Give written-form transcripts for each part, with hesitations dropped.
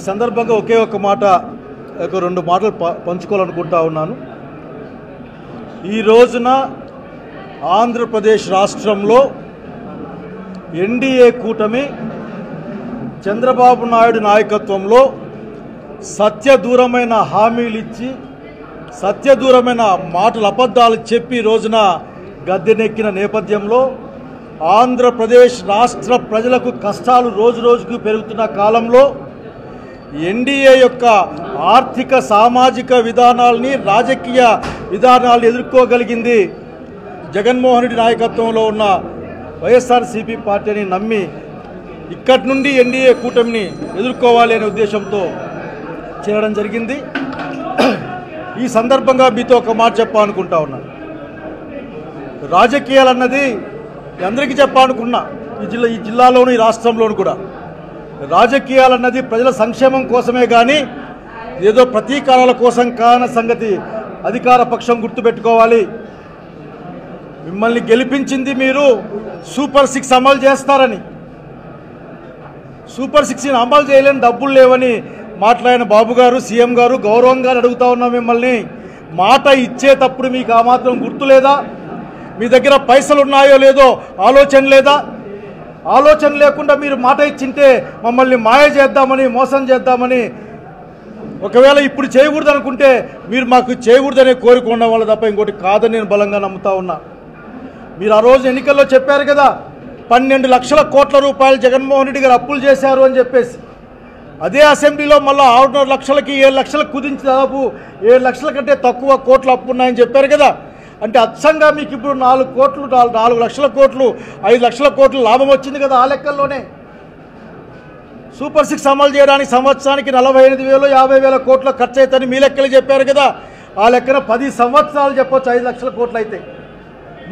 సందర్భంగా ఒకే ఒక మాట, ఒక రెండు మాటలు పంచుకోవాలనుకుంటా ఉన్నాను. ఈ రోజున ఆంధ్రప్రదేశ్ రాష్ట్రంలో ఎన్డీఏ కూటమి చంద్రబాబు నాయుడు నాయకత్వంలో సత్యదూరమైన హామీలు ఇచ్చి సత్యదూరమైన మాటలు అబద్ధాలు చెప్పి రోజున గద్దెనెక్కిన నేపథ్యంలో ఆంధ్రప్రదేశ్ రాష్ట్ర ప్రజలకు కష్టాలు రోజు రోజుకు పెరుగుతున్న కాలంలో ఎన్డీఏ యొక్క ఆర్థిక సామాజిక విధానాల్ని రాజకీయ విధానాలను ఎదుర్కోగలిగింది జగన్మోహన్ రెడ్డి నాయకత్వంలో ఉన్న వైఎస్ఆర్సీపీ పార్టీని నమ్మి ఇక్కడి నుండి ఎన్డీఏ కూటమిని ఎదుర్కోవాలి అనే ఉద్దేశంతో చేరడం జరిగింది. ఈ సందర్భంగా మీతో ఒక మాట చెప్పాలనుకుంటా ఉన్నాను. రాజకీయాలు అన్నది అందరికీ చెప్పాలనుకున్నా, ఈ జిల్లాలోను ఈ రాష్ట్రంలోను కూడా రాజకీయాలు అన్నది ప్రజల సంక్షేమం కోసమే కానీ ఏదో ప్రతీకారాల కోసం కాన సంగతి అధికార పక్షం గుర్తుపెట్టుకోవాలి. మిమ్మల్ని గెలిపించింది మీరు సూపర్ 6 అమలు చేస్తారని, సూపర్ 6ని అమలు చేయలేని డబ్బులు లేవని మాట్లాడిన బాబు గారు, సీఎం గారు గౌరవంగా అడుగుతా ఉన్నాం మిమ్మల్ని, మాట ఇచ్చేటప్పుడు మీకు ఆ మాత్రం గుర్తు లేదా? మీ దగ్గర పైసలు ఉన్నాయో లేదో ఆలోచన లేదా? ఆలోచన లేకుండా మీరు మాట ఇచ్చింటే మమ్మల్ని మాయ చేద్దామని, మోసం చేద్దామని, ఒకవేళ ఇప్పుడు చేయకూడదు అనుకుంటే మీరు మాకు చేయకూడదనే కోరిక ఉండడం వల్ల తప్ప ఇంకోటి కాదని నేను బలంగా నమ్ముతా ఉన్నా. మీరు ఆ రోజు ఎన్నికల్లో చెప్పారు కదా, 12 లక్షల కోట్ల రూపాయలు జగన్మోహన్ రెడ్డి గారు అప్పులు చేశారు అని చెప్పేసి. అదే అసెంబ్లీలో మళ్ళీ 6.5 లక్షలకి 7 లక్షలకు కుదించి దాదాపు 7 లక్షల కంటే తక్కువ కోట్లు అప్పు ఉన్నాయని చెప్పారు కదా. అంటే అచ్చంగా మీకు ఇప్పుడు 4 లక్షల కోట్లు 5 లక్షల కోట్లు లాభం వచ్చింది కదా ఆ లెక్కల్లోనే. సూపర్ 6 అమలు చేయడానికి సంవత్సరానికి 48,000 50,000 కోట్ల ఖర్చు అవుతుందని మీ లెక్కలు చెప్పారు కదా. ఆ లెక్కన 10 సంవత్సరాలు చెప్పొచ్చు 5 లక్షల కోట్లు అయితే.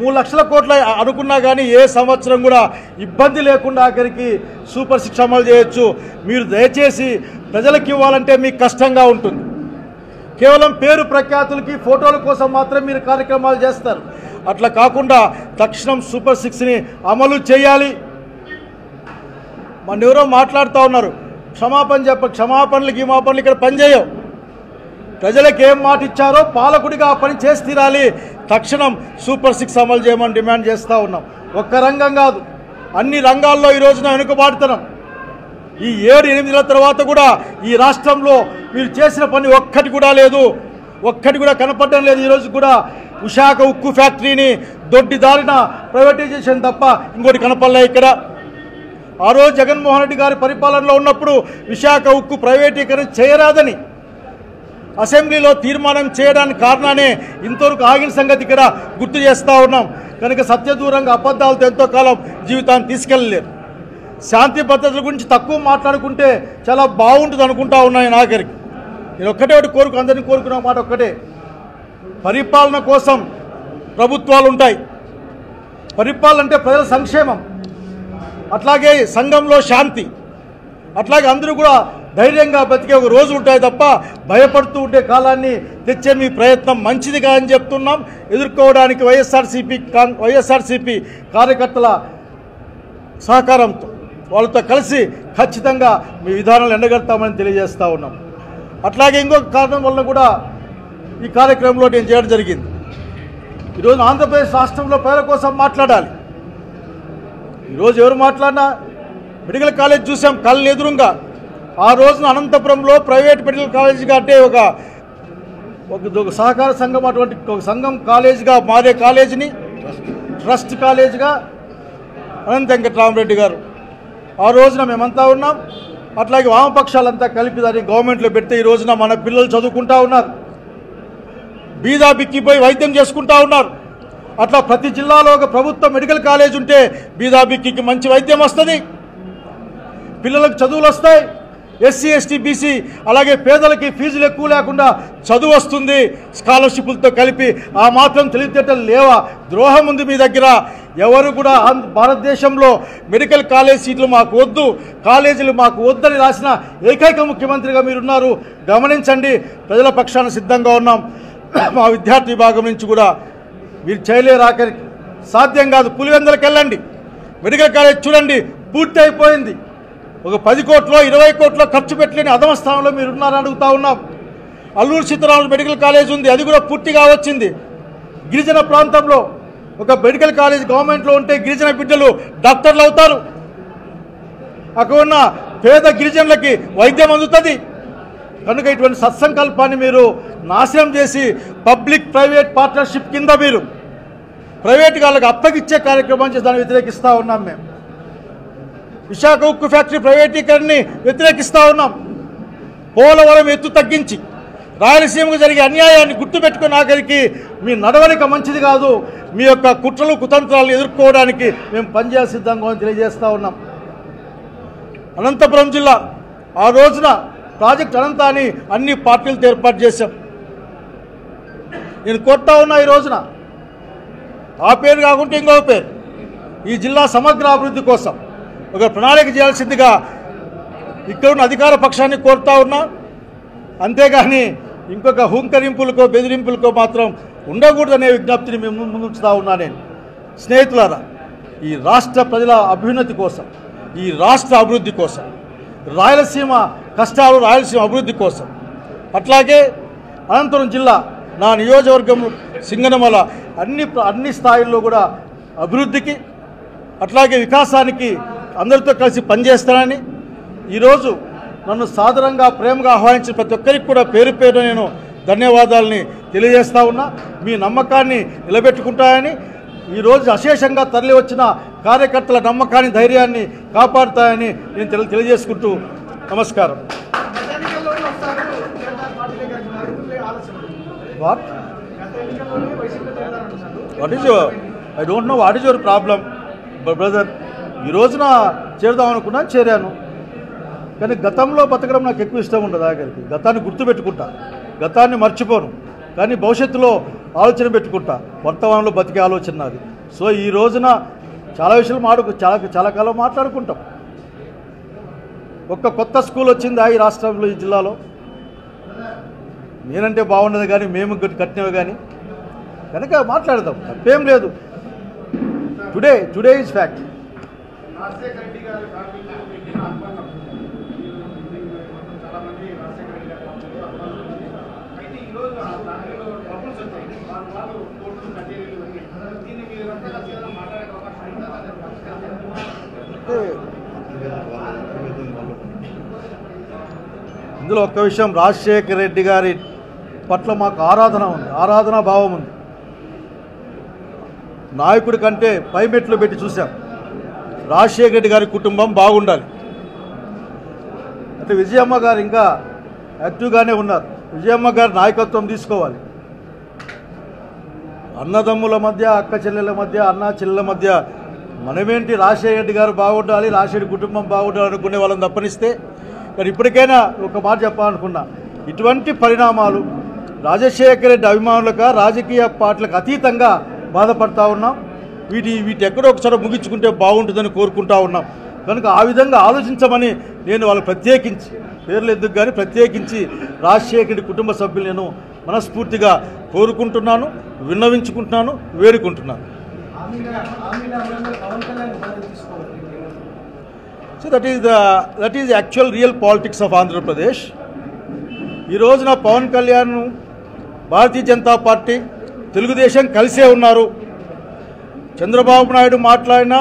3 లక్షల కోట్లు అనుకున్నా కానీ ఏ సంవత్సరం కూడా ఇబ్బంది లేకుండా ఆఖరికి సూపర్ 6 అమలు చేయొచ్చు. మీరు దయచేసి ప్రజలకు ఇవ్వాలంటే మీకు కష్టంగా ఉంటుంది. కేవలం పేరు ప్రఖ్యాతులకి ఫోటోల కోసం మాత్రం మీరు కార్యక్రమాలు చేస్తారు. అట్లా కాకుండా తక్షణం సూపర్ 6ని అమలు చేయాలి. మన ఎవరో మాట్లాడుతూ ఉన్నారు, క్షమాపణలు గిమాపణలు ఇక్కడ పనిచేయవు. ప్రజలకు ఏం మాట ఇచ్చారో పాలకుడిగా ఆ పని చేసి తీరాలి. తక్షణం సూపర్ 6 అమలు చేయమని డిమాండ్ చేస్తూ ఉన్నాం. ఒక్క రంగం కాదు, అన్ని రంగాల్లో ఈ రోజున వెనుకబాటుతనం. ఈ 7-8 నెలల తర్వాత కూడా ఈ రాష్ట్రంలో మీరు చేసిన పని ఒక్కటి కూడా లేదు, ఒక్కటి కూడా కనపడడం లేదు. ఈరోజు కూడా విశాఖ ఉక్కు ఫ్యాక్టరీని దొడ్డిదారిన ప్రైవేటైజేషన్ తప్ప ఇంకోటి కనపడలే ఇక్కడ. ఆ రోజు జగన్మోహన్ రెడ్డి గారి పరిపాలనలో ఉన్నప్పుడు విశాఖ ఉక్కు ప్రైవేటీకరణ చేయరాదని అసెంబ్లీలో తీర్మానం చేయడానికి కారణానే ఇంతవరకు ఆగిన సంగతి ఇక్కడ గుర్తు చేస్తూ ఉన్నాం. కనుక సత్యదూరంగా అబద్ధాలతో ఎంతో కాలం జీవితాన్ని తీసుకెళ్ళలేరు. శాంతి భద్రతల గురించి తక్కువ మాట్లాడుకుంటే చాలా బాగుంటుంది అనుకుంటా ఉన్నాయి. నాగరికి నేను ఒక్కటే ఒకటి అందరినీ కోరుకున్న మాట ఒక్కటే, పరిపాలన కోసం ప్రభుత్వాలు ఉంటాయి. పరిపాలన అంటే ప్రజల సంక్షేమం, అట్లాగే సంఘంలో శాంతి, అట్లాగే అందరూ కూడా ధైర్యంగా బతికే ఒక రోజు ఉంటాయి తప్ప భయపడుతూ ఉండే కాలాన్ని తెచ్చే మీ ప్రయత్నం మంచిది కాదని చెప్తున్నాం. ఎదుర్కోవడానికి వైఎస్ఆర్సీపీ కార్యకర్తల సహకారంతో వాళ్ళతో కలిసి ఖచ్చితంగా మీ విధానాలు ఎండగడతామని తెలియజేస్తూ ఉన్నాం. అట్లాగే ఇంకొక కారణం వల్ల కూడా ఈ కార్యక్రమంలో నేను చేయడం జరిగింది. ఈరోజు ఆంధ్రప్రదేశ్ రాష్ట్రంలో ప్రజల కోసం మాట్లాడాలి. ఈరోజు ఎవరు మాట్లాడినా మెడికల్ కాలేజ్ చూసాం కళ్ళు ఎదురుగా. ఆ రోజున అనంతపురంలో ప్రైవేట్ మెడికల్ కాలేజీగా అంటే ఒక సహకార సంఘం అటువంటి ఒక సంఘం కాలేజీగా మారే కాలేజీని ట్రస్ట్ కాలేజీగా అనంత వెంకటరామరెడ్డి గారు ఆ రోజున మేమంతా ఉన్నాం. అట్లాగే వామపక్షాలంతా కలిపి దాన్ని గవర్నమెంట్లో పెడితే ఈ రోజున మన పిల్లలు చదువుకుంటా ఉన్నారు, బీదా బిక్కిపోయి వైద్యం చేసుకుంటా ఉన్నారు. అట్లా ప్రతి జిల్లాలో ఒక ప్రభుత్వ మెడికల్ కాలేజ్ ఉంటే బీదా బిక్కికి మంచి వైద్యం వస్తుంది, పిల్లలకు చదువులు వస్తాయి. ఎస్సీ ఎస్టీ బీసీ అలాగే పేదలకి ఫీజులు ఎక్కువ లేకుండా చదువు వస్తుంది. స్కాలర్షిప్లతో కలిపి ఆ మాత్రం తెలివితేటలు లేవా? ద్రోహం ఉంది మీ దగ్గర. ఎవరు కూడా భారతదేశంలో మెడికల్ కాలేజ్ సీట్లు మాకు వద్దు, కాలేజీలు మాకు వద్దని రాసిన ఏకైక ముఖ్యమంత్రిగా మీరున్నారు. గమనించండి, ప్రజల పక్షాన సిద్ధంగా ఉన్నాం. మా విద్యార్థి విభాగం నుంచి కూడా మీరు చేయలేరు, ఆఖరికి సాధ్యం కాదు. పులివెందులకు వెళ్ళండి, మెడికల్ కాలేజ్ చూడండి, పూర్తి అయిపోయింది. ఒక 10 కోట్లో 20 కోట్లో ఖర్చు పెట్టలేని అధమ స్థానంలో మీరు ఉన్నారని అడుగుతా ఉన్నాం. అల్లూరు సీతారామరాజు మెడికల్ కాలేజ్ ఉంది, అది కూడా పూర్తిగా వచ్చింది. గిరిజన ప్రాంతంలో ఒక మెడికల్ కాలేజ్ గవర్నమెంట్లో ఉంటే గిరిజన బిడ్డలు డాక్టర్లు అవుతారు. అక్కడ ఉన్న పేద గిరిజనులకి వైద్యం అందుతుంది. కనుక ఇటువంటి సత్సంకల్పాన్ని మీరు నాశనం చేసి పబ్లిక్ ప్రైవేట్ పార్ట్నర్షిప్ కింద మీరు ప్రైవేట్ వాళ్ళకి అప్పగిచ్చే కార్యక్రమం చేసి దాన్ని వ్యతిరేకిస్తూ ఉన్నాం. మేము విశాఖ ఉక్కు ఫ్యాక్టరీ ప్రైవేటీకరణని వ్యతిరేకిస్తూ ఉన్నాం. పోలవరం ఎత్తు తగ్గించి రాయలసీమకు జరిగే అన్యాయాన్ని గుర్తుపెట్టుకుని ఆఖరికి మీ నడవడిక మంచిది కాదు, మీ యొక్క కుట్రలు కుతంత్రాలు ఎదుర్కోవడానికి మేము పనిచేయాల్సి సిద్ధంగా తెలియజేస్తూ ఉన్నాం. అనంతపురం జిల్లా ఆ రోజున ప్రాజెక్ట్ అనంతాన్ని అన్ని పార్టీలతో ఏర్పాటు చేశాం. నేను కొడతా ఉన్నా ఈ రోజున ఆ పేరు కాకుంటే ఇంకొక పేరు, ఈ జిల్లా సమగ్ర అభివృద్ధి కోసం ఒక ప్రణాళిక చేయాల్సిందిగా ఇక్కడ ఉన్న అధికార పక్షాన్ని కోరుతా ఉన్నా. అంతేగాని ఇంకొక హుంకరింపులకో బెదిరింపులకో మాత్రం ఉండకూడదనే విజ్ఞప్తిని మేము ముందుంచుతా ఉన్నా. నేను స్నేహితులారా, ఈ రాష్ట్ర ప్రజల అభ్యున్నతి కోసం, ఈ రాష్ట్ర అభివృద్ధి కోసం, రాయలసీమ కష్టాలు రాయలసీమ అభివృద్ధి కోసం, అట్లాగే అనంతపురం జిల్లా నా నియోజకవర్గం సింగనమల అన్ని స్థాయిల్లో కూడా అభివృద్ధికి అట్లాగే వికాసానికి అందరితో కలిసి పనిచేస్తానని ఈరోజు నన్ను సాదరంగా ప్రేమగా ఆహ్వానించిన ప్రతి ఒక్కరికి కూడా పేరు పేరు నేను ధన్యవాదాలని తెలియజేస్తా ఉన్నా. మీ నమ్మకాన్ని నిలబెట్టుకుంటాయని, ఈరోజు అశేషంగా తరలి వచ్చిన కార్యకర్తల నమ్మకాన్ని ధైర్యాన్ని కాపాడుతాయని నేను తెలియజేసుకుంటూ నమస్కారం. What is I don't know what is your problem brother. ఈ రోజున చేరుదాం అనుకున్నాను, చేరాను. కానీ గతంలో బతకడం నాకు ఎక్కువ ఇష్టం ఉండదు. ఆఖరికి గతాన్ని గుర్తుపెట్టుకుంటా, గతాన్ని మర్చిపోను, కానీ భవిష్యత్తులో ఆలోచన పెట్టుకుంటా. వర్తమానంలో బతికే ఆలోచన నాది. సో ఈ రోజున చాలా విషయాలు చాలా కాలం మాట్లాడుకుంటాం. ఒక్క కొత్త స్కూల్ వచ్చింది ఈ రాష్ట్రంలో, ఈ జిల్లాలో. నేనంటే బాగుండదు కానీ మేము కట్టినవి కానీ కనుక మాట్లాడదాం, తప్పేం లేదు. Today is fact. ఇందులో ఒక్క విషయం, రాజశేఖర రెడ్డి గారి పట్ల మాకు ఆరాధన ఉంది, ఆరాధనా భావం ఉంది. నాయకుడి కంటే పై మెట్లు పెట్టి చూసాం. రాజశేఖర రెడ్డి గారి కుటుంబం బాగుండాలి. అంటే విజయమ్మ గారు ఇంకా యాక్టివ్గానే ఉన్నారు. విజయమ్మ గారు నాయకత్వం తీసుకోవాలి. అన్నదమ్ముల మధ్య, అక్క చెల్లెల మధ్య, అన్న చెల్లెల మధ్య మనమేంటి, రాజశేఖర రెడ్డి గారు బాగుండాలి, రాజశేఖర కుటుంబం బాగుండాలి అనుకునే వాళ్ళని తప్పనిస్తే. కానీ ఇప్పటికైనా ఒక మాట చెప్పాలనుకున్నా, ఇటువంటి పరిణామాలు రాజశేఖర రెడ్డి అభిమానులుగా రాజకీయ పార్టీలకు అతీతంగా బాధపడతా ఉన్నాం. వీటి ఎక్కడో ఒకసారి ముగించుకుంటే బాగుంటుందని కోరుకుంటా ఉన్నాం. కనుక ఆ విధంగా ఆలోచించమని నేను వాళ్ళు ప్రత్యేకించి, పేర్లు ఎందుకు కానీ ప్రత్యేకించి రాజశేఖర రెడ్డి కుటుంబ సభ్యులు నేను మనస్ఫూర్తిగా కోరుకుంటున్నాను, విన్నవించుకుంటున్నాను, వేడుకుంటున్నాను. So that is actual real politics of Andhra Pradesh. ఈ రోజున పవన్ కళ్యాణ్, భారతీయ జనతా పార్టీ, తెలుగుదేశం కలిసే ఉన్నారు. చంద్రబాబు నాయుడు మాట్లాడినా,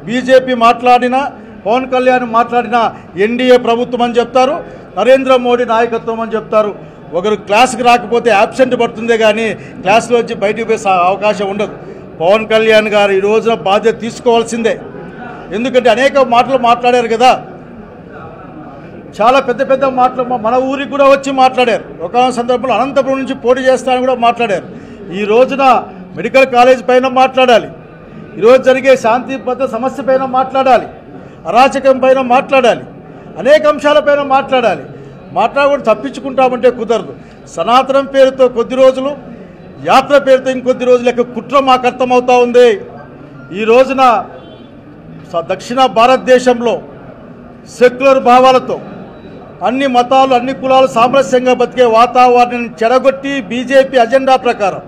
బీజేపీ మాట్లాడినా, పవన్ కళ్యాణ్ మాట్లాడినా ఎన్డీఏ ప్రభుత్వం అని చెప్తారు, నరేంద్ర మోడీ నాయకత్వం అని చెప్తారు. ఒకరు క్లాస్కి రాకపోతే యాబ్సెంట్ పడుతుందే కానీ క్లాస్లో వచ్చి బయటకు పోయే అవకాశం ఉండదు. పవన్ కళ్యాణ్ గారు ఈ రోజున బాధ్యత తీసుకోవాల్సిందే. ఎందుకంటే అనేక మాటలు మాట్లాడారు కదా, చాలా పెద్ద పెద్ద మాటలు మన ఊరికి కూడా వచ్చి మాట్లాడారు. ఒక సందర్భంలో అనంతపురం నుంచి పోటీ చేస్తానని కూడా మాట్లాడారు. ఈ రోజున మెడికల్ కాలేజ్ పైన మాట్లాడాలి, ఈరోజు జరిగే శాంతి భద్రత సమస్య పైన మాట్లాడాలి, అరాచకం పైన మాట్లాడాలి, అనేక అంశాలపైన మాట్లాడాలి. మాట్లాడకుండా తప్పించుకుంటామంటే కుదరదు. సనాతనం పేరుతో కొద్ది రోజులు, యాత్ర పేరుతో ఇంకొద్ది రోజుల యొక్క కుట్ర మాకు అర్థమవుతూ ఉంది. ఈ రోజున దక్షిణ భారతదేశంలో సెక్యులర్ భావాలతో అన్ని మతాలు, అన్ని కులాలు సామరస్యంగా బతికే వాతావరణాన్ని చెడగొట్టి బీజేపీ అజెండా ప్రకారం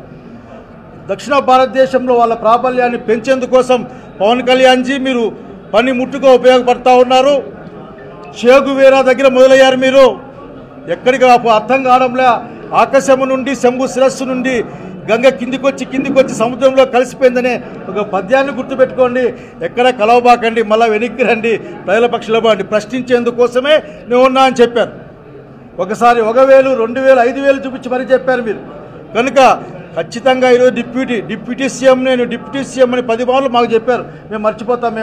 దక్షిణ భారతదేశంలో వాళ్ళ ప్రాబల్యాన్ని పెంచేందుకోసం పవన్ కళ్యాణ్జీ మీరు పని ముట్టుగా ఉపయోగపడతా ఉన్నారు. షేగువేరా దగ్గర మొదలయ్యారు మీరు. ఎక్కడికి అర్థం కావడంలే. ఆకాశము నుండి శంభు శిరస్సు నుండి గంగ కిందికొచ్చి సముద్రంలో కలిసిపోయిందనే ఒక పద్యాన్ని గుర్తుపెట్టుకోండి. ఎక్కడ కలవబాకండి, మళ్ళీ వెనక్కి రండి, ప్రజల పక్షుల బాండి ప్రశ్నించేందుకోసమే నేను ఉన్నా అని చెప్పారు. ఒకసారి 1000, 2000, 5000 చూపించి మరీ చెప్పారు మీరు. కనుక ఖచ్చితంగా ఈరోజు డిప్యూటీ సీఎం నేను డిప్యూటీ సీఎం అని 10 మార్లు మాకు చెప్పారు. మేము మర్చిపోతాం,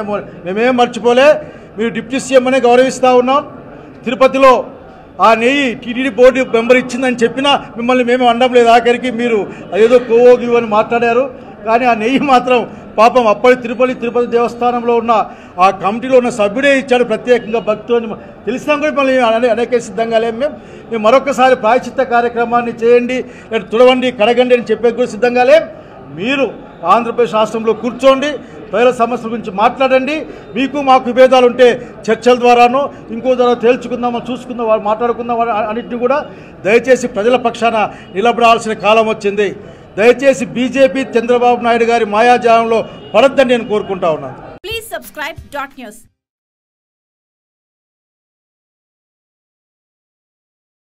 మేమేం మర్చిపోలే. మీరు డిప్యూటీ సీఎం అనే గౌరవిస్తూ ఉన్నాం. తిరుపతిలో ఆ నెయ్యి టీటీడీ బోర్డు మెంబర్ ఇచ్చిందని చెప్పినా మిమ్మల్ని మేము అనడం లేదు. ఆఖరికి మీరు అదేదో కోవోగివ్ అని మాట్లాడారు. కానీ ఆ నెయ్యి మాత్రం పాపం అప్పటి తిరుపతి దేవస్థానంలో ఉన్న ఆ కమిటీలో ఉన్న సభ్యుడే ఇచ్చాడు ప్రత్యేకంగా భక్తులు అని తెలిసినా కూడా మిమ్మల్ని అనేక సిద్ధంగా లేము. మేము మరొకసారి ప్రాయశ్చిత్త కార్యక్రమాన్ని చేయండి, లేదా తుడవండి, కడగండి అని చెప్పేది కూడా సిద్ధంగా లేం. మీరు ఆంధ్రప్రదేశ్ రాష్ట్రంలో కూర్చోండి, ప్రజల సమస్యల గురించి మాట్లాడండి. మీకు మాకు విభేదాలు ఉంటే చర్చల ద్వారానో ఇంకో ద్వారా తేల్చుకుందామో చూసుకుందాం, వాళ్ళు మాట్లాడుకుందాం అన్నింటినీ కూడా. దయచేసి ప్రజల పక్షాన నిలబడాల్సిన కాలం వచ్చింది. దయచేసి బీజేపీ చంద్రబాబు నాయుడు గారి మాయాజాలంలో పడొద్దని నేను కోరుకుంటా ఉన్నాను. Please subscribe .news.